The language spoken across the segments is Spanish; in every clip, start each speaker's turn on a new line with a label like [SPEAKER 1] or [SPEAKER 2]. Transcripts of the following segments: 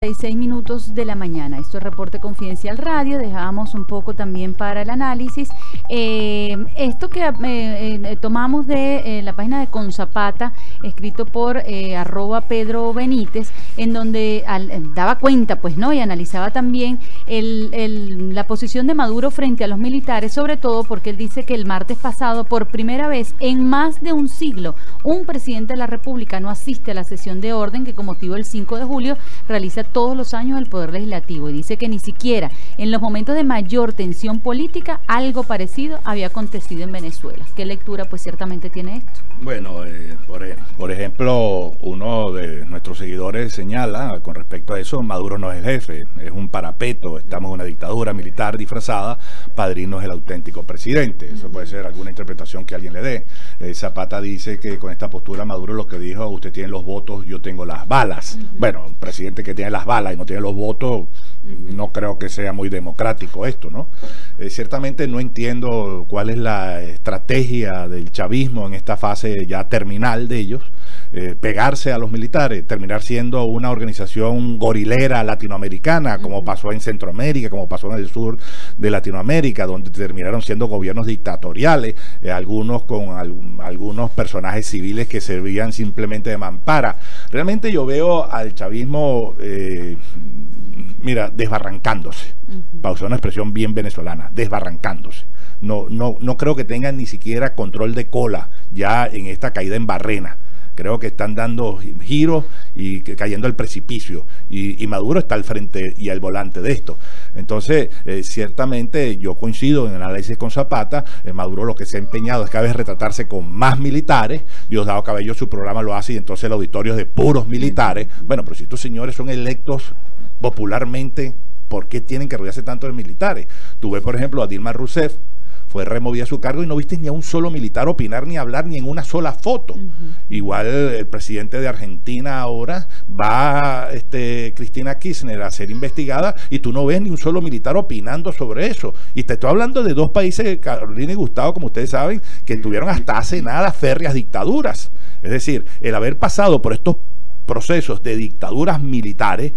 [SPEAKER 1] 6 minutos de la mañana. Esto es Reporte Confidencial Radio. Dejábamos un poco también para el análisis. Esto que tomamos de la página de Consapata, escrito por @Pedro Benítez, en donde daba cuenta, pues, ¿no? Y analizaba también la posición de Maduro frente a los militares, sobre todo porque él dice que el martes pasado, por primera vez en más de un siglo, un presidente de la República no asiste a la sesión de orden que, con motivo del 5 de julio, realiza todos los años el Poder Legislativo, y dice que ni siquiera en los momentos de mayor tensión política algo parecido había acontecido en Venezuela. ¿Qué lectura, pues, ciertamente tiene esto?
[SPEAKER 2] Bueno, por ejemplo, uno de nuestros seguidores señala con respecto a eso: Maduro no es el jefe, es un parapeto, estamos en una dictadura militar disfrazada, Padrino es el auténtico presidente. Eso puede ser alguna interpretación que alguien le dé. Zapata dice que con esta postura Maduro lo que dijo: usted tiene los votos, yo tengo las balas. Bueno, un presidente que tiene las balas y no tiene los votos, no creo que sea muy democrático esto, ¿no? Ciertamente no entiendo cuál es la estrategia del chavismo en esta fase ya terminal de ellos, pegarse a los militares, terminar siendo una organización gorilera latinoamericana, como pasó en Centroamérica, como pasó en el sur de Latinoamérica, donde terminaron siendo gobiernos dictatoriales, algunos con algunos personajes civiles que servían simplemente de mampara. Realmente yo veo al chavismo, mira, desbarrancándose, para usar una expresión bien venezolana, desbarrancándose. No creo que tengan ni siquiera control de cola ya en esta caída en barrena. Creo que están dando giros y cayendo al precipicio, y Maduro está al frente y al volante de esto. Entonces, ciertamente yo coincido en el análisis con Zapata. Maduro lo que se ha empeñado es cada vez retratarse con más militares. Diosdado Cabello su programa lo hace, y entonces el auditorio es de puros militares. Bueno, pero si estos señores son electos popularmente, ¿por qué tienen que rodearse tanto de militares? Tú ves, por ejemplo, a Dilma Rousseff, fue removida de su cargo y no viste ni a un solo militar opinar ni hablar ni en una sola foto. Igual el presidente de Argentina ahora va, Cristina Kirchner, a ser investigada, y tú no ves ni un solo militar opinando sobre eso. Y te estoy hablando de dos países, Carolina y Gustavo, como ustedes saben, que tuvieron hasta hace nada férreas dictaduras. Es decir, el haber pasado por estos procesos de dictaduras militares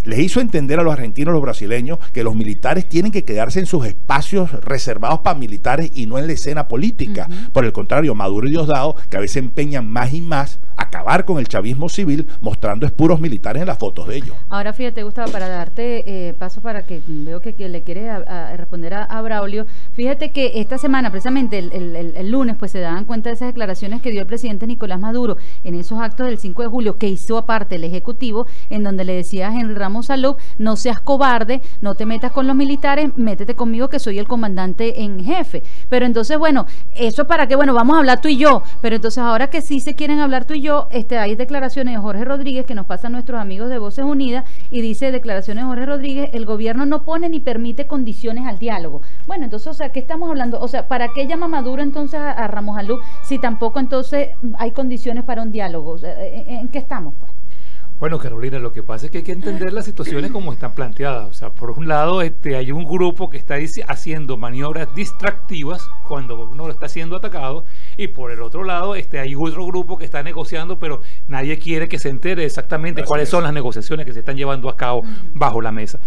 [SPEAKER 2] les hizo entender a los argentinos, a los brasileños, que los militares tienen que quedarse en sus espacios reservados para militares y no en la escena política. Por el contrario, Maduro y Diosdado, que a veces empeñan más y más acabar con el chavismo civil, mostrando es puros militares en las fotos de ellos. Ahora, fíjate, Gustavo, para darte paso, para que veo que le quieres responder a Braulio. Fíjate que esta semana, precisamente el lunes, pues se daban cuenta de esas declaraciones que dio el presidente Nicolás Maduro en esos actos del 5 de julio, que hizo aparte el Ejecutivo, en donde le decía a Henry Ramos Salud: no seas cobarde, no te metas con los militares, métete conmigo, que soy el comandante en jefe. Pero entonces, bueno, eso para que, bueno, vamos a hablar tú y yo, pero entonces ahora que sí se quieren hablar tú y yo, hay declaraciones de Jorge Rodríguez que nos pasan nuestros amigos de Voces Unidas, y dice: declaraciones de Jorge Rodríguez, el gobierno no pone ni permite condiciones al diálogo. Bueno, entonces, o sea, ¿qué estamos hablando? O sea, ¿para qué llama Maduro entonces a Ramos Alú si tampoco entonces hay condiciones para un diálogo? O sea, ¿en qué estamos, pues?
[SPEAKER 3] Bueno, Carolina, lo que pasa es que hay que entender las situaciones como están planteadas. O sea, por un lado, hay un grupo que está haciendo maniobras distractivas cuando uno está siendo atacado, y por el otro lado, hay otro grupo que está negociando, pero nadie quiere que se entere exactamente cuáles son las negociaciones que se están llevando a cabo bajo la mesa.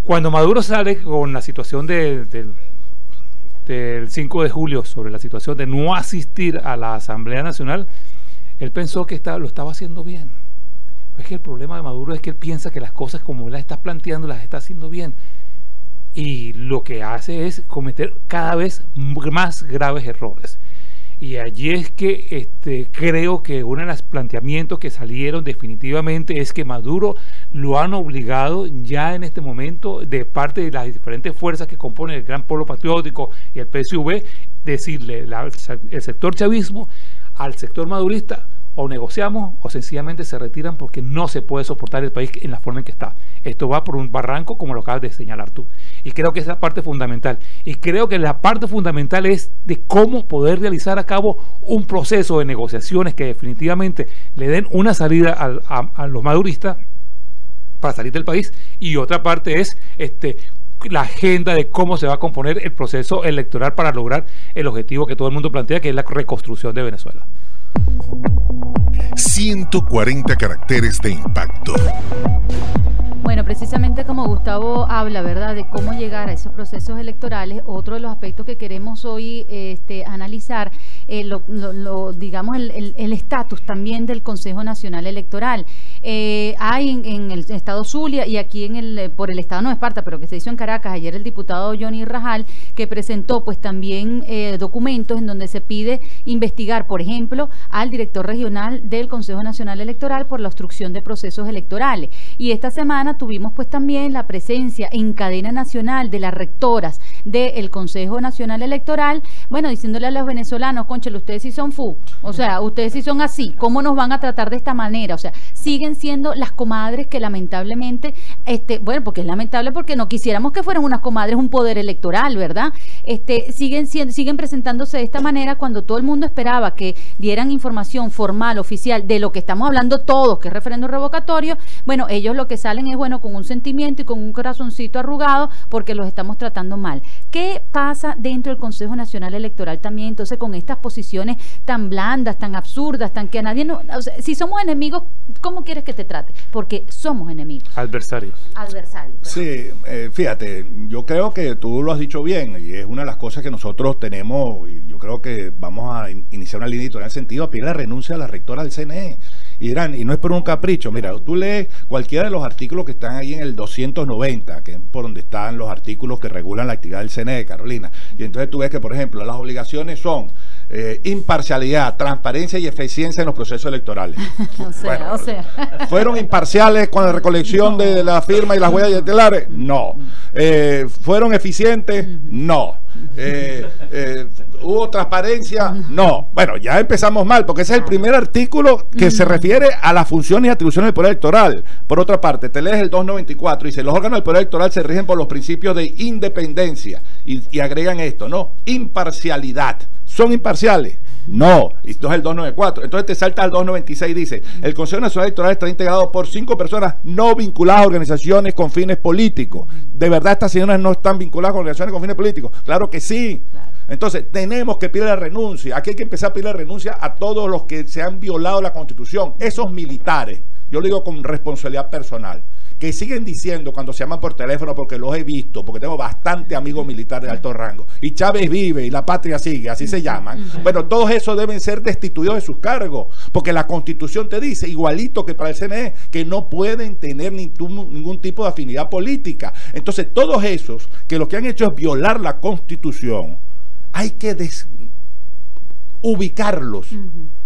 [SPEAKER 3] Cuando Maduro sale con la situación del 5 de julio sobre la situación de no asistir a la Asamblea Nacional, él pensó que lo estaba haciendo bien. Es que el problema de Maduro es que él piensa que las cosas como él las está planteando las está haciendo bien, y lo que hace es cometer cada vez más graves errores. Y allí es que creo que uno de los planteamientos que salieron definitivamente es que Maduro lo han obligado ya en este momento, de parte de las diferentes fuerzas que componen el Gran Polo Patriótico y el PSV, decirle el sector chavismo al sector madurista: o negociamos o sencillamente se retiran, porque no se puede soportar el país en la forma en que está. Esto va por un barranco, como lo acabas de señalar tú. Y creo que es la parte fundamental. Y creo que la parte fundamental es de cómo poder realizar a cabo un proceso de negociaciones que definitivamente le den una salida a los maduristas para salir del país. Y otra parte es la agenda de cómo se va a componer el proceso electoral para lograr el objetivo que todo el mundo plantea, que es la reconstrucción de Venezuela.
[SPEAKER 4] 140 caracteres de impacto.
[SPEAKER 1] precisamente como Gustavo habla, ¿verdad?, de cómo llegar a esos procesos electorales, otro de los aspectos que queremos hoy analizar, digamos, el estatus también del Consejo Nacional Electoral. Hay en el estado Zulia y aquí por el estado Nueva Esparta, pero que se hizo en Caracas, ayer el diputado Johnny Rajal, que presentó pues también documentos en donde se pide investigar, por ejemplo, al director regional del Consejo Nacional Electoral por la obstrucción de procesos electorales. Y esta semana tuvimos pues también la presencia en cadena nacional de las rectoras del Consejo Nacional Electoral, bueno, diciéndole a los venezolanos, cónchale, ustedes sí son o sea, ustedes sí son así, ¿cómo nos van a tratar de esta manera? O sea, siguen siendo las comadres que lamentablemente, bueno, porque es lamentable porque no quisiéramos que fueran unas comadres un poder electoral, ¿verdad? Siguen presentándose de esta manera cuando todo el mundo esperaba que dieran información formal, oficial, de lo que estamos hablando todos, que es referéndum revocatorio. Bueno, ellos lo que salen es, bueno, con un sentimiento y con un corazoncito arrugado porque los estamos tratando mal. ¿Qué pasa dentro del Consejo Nacional Electoral también entonces con estas posiciones tan blandas, tan absurdas, tan que a nadie o sea, si somos enemigos, ¿cómo quieres que te trate? Porque somos enemigos.
[SPEAKER 3] Adversarios.
[SPEAKER 2] Sí, fíjate, yo creo que tú lo has dicho bien y es una de las cosas que nosotros tenemos, y yo creo que vamos a iniciar una línea editorial en sentido a pedir la renuncia a la rectora del CNE. Y no es por un capricho, mira, tú lees cualquiera de los artículos que están ahí en el 290, que es por donde están los artículos que regulan la actividad del CNE, Carolina, y entonces tú ves que, por ejemplo, las obligaciones son imparcialidad, transparencia y eficiencia en los procesos electorales. ¿Fueron imparciales con la recolección de la firma y las huellas dactilares? No. ¿Fueron eficientes? No. ¿Hubo transparencia? No. Bueno, ya empezamos mal, porque ese es el primer artículo que se refiere a las funciones y atribuciones del Poder Electoral. Por otra parte, te lees el 294, dice, los órganos del Poder Electoral se rigen por los principios de independencia, y agregan esto, ¿no? Imparcialidad. ¿Son imparciales? No. Esto es el 294. Entonces te salta al 296, dice, el Consejo Nacional Electoral está integrado por 5 personas no vinculadas a organizaciones con fines políticos. ¿De verdad estas señoras no están vinculadas con organizaciones con fines políticos? Claro que sí. Claro. Entonces tenemos que pedir la renuncia. Aquí hay que empezar a pedir la renuncia a todos los que se han violado la Constitución. Esos militares, yo lo digo con responsabilidad personal, que siguen diciendo cuando se llaman por teléfono, porque los he visto, porque tengo bastante amigos militares de alto rango, y Chávez vive y la patria sigue, así se llaman. Bueno, todos esos deben ser destituidos de sus cargos, porque la Constitución te dice, igualito que para el CNE, que no pueden tener ningún tipo de afinidad política. Entonces, todos esos que lo que han hecho es violar la Constitución, hay que ubicarlos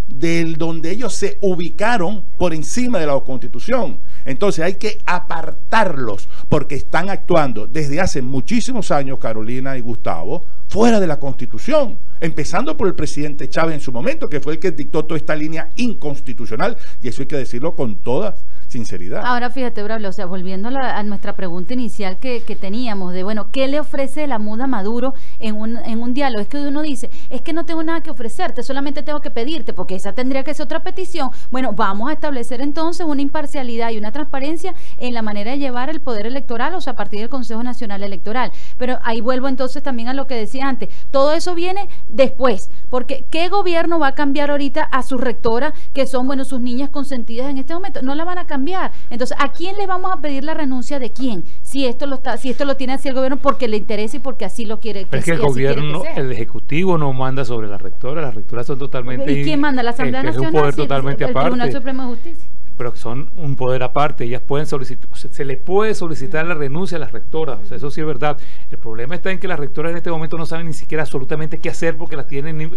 [SPEAKER 2] del donde ellos se ubicaron por encima de la Constitución. Entonces hay que apartarlos porque están actuando desde hace muchísimos años, Carolina y Gustavo, fuera de la Constitución, empezando por el presidente Chávez en su momento, que fue el que dictó toda esta línea inconstitucional, y eso hay que decirlo con toda sinceridad. Ahora fíjate, Braulio, o sea, volviendo a nuestra pregunta inicial que teníamos de, bueno, ¿qué le ofrece la MUD a Maduro en un diálogo? Es que uno dice, es que no tengo nada que ofrecerte, solamente tengo que pedirte, porque esa tendría que ser otra petición. Bueno, vamos a establecer entonces una imparcialidad y una transparencia en la manera de llevar el poder electoral, o sea, a partir del Consejo Nacional Electoral. Pero ahí vuelvo entonces también a lo que decía antes, todo eso viene después, porque ¿qué gobierno va a cambiar ahorita a sus rectoras, que son, bueno, sus niñas consentidas en este momento? No la van a cambiar. Entonces, ¿a quién le vamos a pedir la renuncia de quién? Si esto lo tiene así el gobierno porque le interesa y porque así lo quiere.
[SPEAKER 3] Pero es que el gobierno, el ejecutivo no manda sobre las rectoras son totalmente.
[SPEAKER 1] ¿Y quién manda? La Asamblea Nacional.
[SPEAKER 3] Es un poder totalmente aparte.
[SPEAKER 1] El Tribunal Supremo de Justicia.
[SPEAKER 3] Pero son un poder aparte, ellas pueden solicitar, se les puede solicitar la renuncia a las rectoras, o sea, eso sí es verdad. El problema está en que las rectoras en este momento no saben ni siquiera absolutamente qué hacer porque las tienen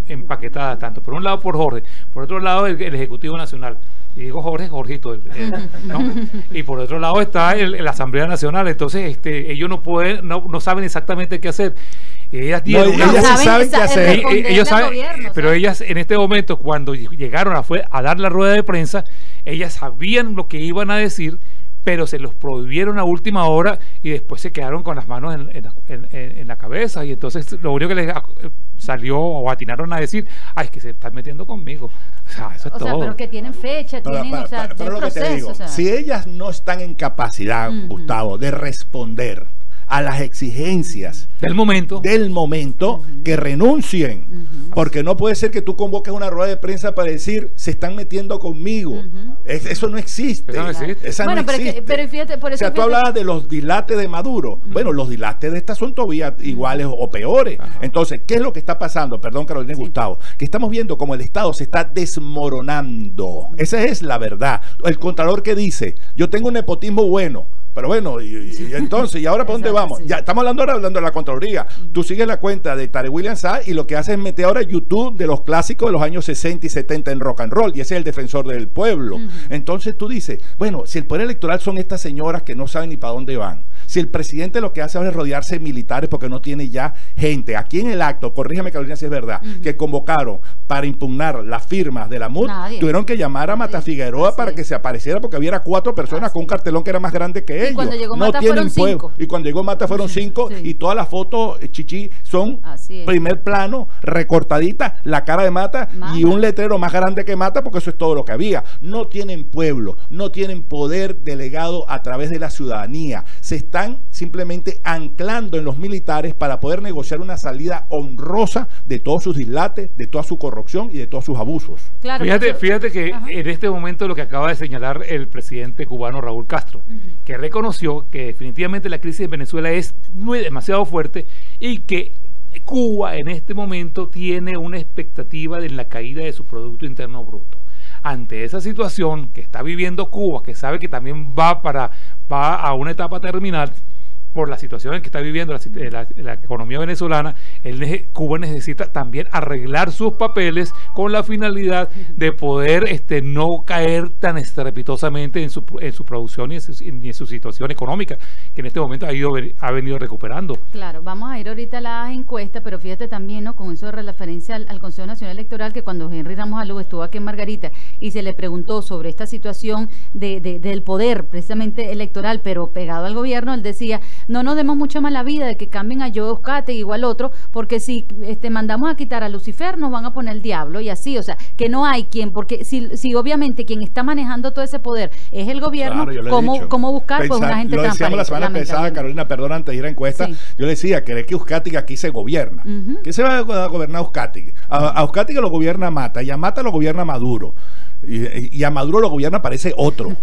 [SPEAKER 3] empaquetadas tanto por un lado por Jorge, por otro lado el Ejecutivo Nacional. Y digo Jorge, Jorgito, ¿no? Y por otro lado está la Asamblea Nacional. Entonces ellos no saben exactamente qué hacer. Ellas tienen
[SPEAKER 2] ellas sí saben qué hacer.
[SPEAKER 3] Ellos saben, gobierno, pero ellas en este momento, cuando llegaron a dar la rueda de prensa, ellas sabían lo que iban a decir, pero se los prohibieron a última hora y después se quedaron con las manos en la cabeza, y entonces lo único que les salió o atinaron a decir, ay, es que se están metiendo conmigo. O sea, eso es todo.
[SPEAKER 1] Sea, pero que tienen fecha, tienen
[SPEAKER 2] pero lo que te digo, si ellas no están en capacidad, Gustavo, de responder a las exigencias
[SPEAKER 3] del momento,
[SPEAKER 2] que renuncien. Porque no puede ser que tú convoques una rueda de prensa para decir, se están metiendo conmigo. Eso no existe.
[SPEAKER 3] Eso no existe.
[SPEAKER 2] Esa
[SPEAKER 1] bueno,
[SPEAKER 2] no
[SPEAKER 1] pero,
[SPEAKER 2] existe.
[SPEAKER 1] pero fíjate, por eso.
[SPEAKER 2] O sea, tú hablabas de los dilates de Maduro. Bueno, los dilates de esta son todavía iguales o peores. Entonces, ¿qué es lo que está pasando? Perdón, Carolina y Gustavo. Que estamos viendo como el Estado se está desmoronando. Esa es la verdad. El Contralor que dice, yo tengo un nepotismo bueno. Pero bueno, y entonces, ¿y ahora para dónde vamos? Ya estamos hablando de la Contraloría. Tú sigues la cuenta de Tarek William Saab y lo que hace es meter ahora YouTube de los clásicos de los años 60 y 70 en rock and roll, y ese es el defensor del pueblo. Entonces tú dices, bueno, si el poder electoral son estas señoras que no saben ni para dónde van, si el presidente lo que hace ahora es rodearse de militares porque no tiene ya gente, aquí en el acto, corrígeme Carolina si es verdad, que convocaron para impugnar las firmas de la MUD, tuvieron que llamar a Mata Figueroa para que se apareciera porque había 4 personas con un cartelón que era más grande que ellos.
[SPEAKER 1] Y cuando llegó Mata fueron 5.
[SPEAKER 2] Y cuando llegó Mata fueron 5 y todas las fotos, Chichi, son primer plano, recortaditas, la cara de Mata y un letrero más grande que Mata porque eso es todo lo que había. No tienen pueblo, no tienen poder delegado a través de la ciudadanía. Se están simplemente anclando en los militares para poder negociar una salida honrosa de todos sus dislates, de toda su corrupción y de todos sus abusos.
[SPEAKER 1] Claro,
[SPEAKER 3] fíjate que en este momento lo que acaba de señalar el presidente cubano Raúl Castro, que reconoció que definitivamente la crisis en Venezuela es demasiado fuerte y que Cuba en este momento tiene una expectativa de la caída de su Producto Interno Bruto. Ante esa situación que está viviendo Cuba, que sabe que también va a una etapa terminal, por la situación en que está viviendo la economía venezolana, Cuba necesita también arreglar sus papeles con la finalidad de poder no caer tan estrepitosamente en su producción y en su situación económica, que en este momento ha venido recuperando.
[SPEAKER 1] Claro, vamos a ir ahorita a las encuestas, pero fíjate también, ¿no?, con eso de referencia al Consejo Nacional Electoral, que cuando Henry Ramos Alú estuvo aquí en Margarita y se le preguntó sobre esta situación del poder precisamente electoral, pero pegado al gobierno, él decía, no nos demos mucha mala vida de que cambien a Joe Euskategui igual otro, porque si mandamos a quitar a Lucifer nos van a poner el diablo y así, o sea, que no hay quien, porque si obviamente quien está manejando todo ese poder es el gobierno, claro, ¿cómo buscar pues una gente transparente? Lo decíamos
[SPEAKER 2] la semana pasada, Carolina, perdón, antes de ir a encuesta, yo le decía, ¿cree que Euskategui aquí se gobierna? ¿Qué se va a gobernar Euskategui? A Euskategui lo gobierna Mata, y a Mata lo gobierna Maduro, y a Maduro lo gobierna parece otro.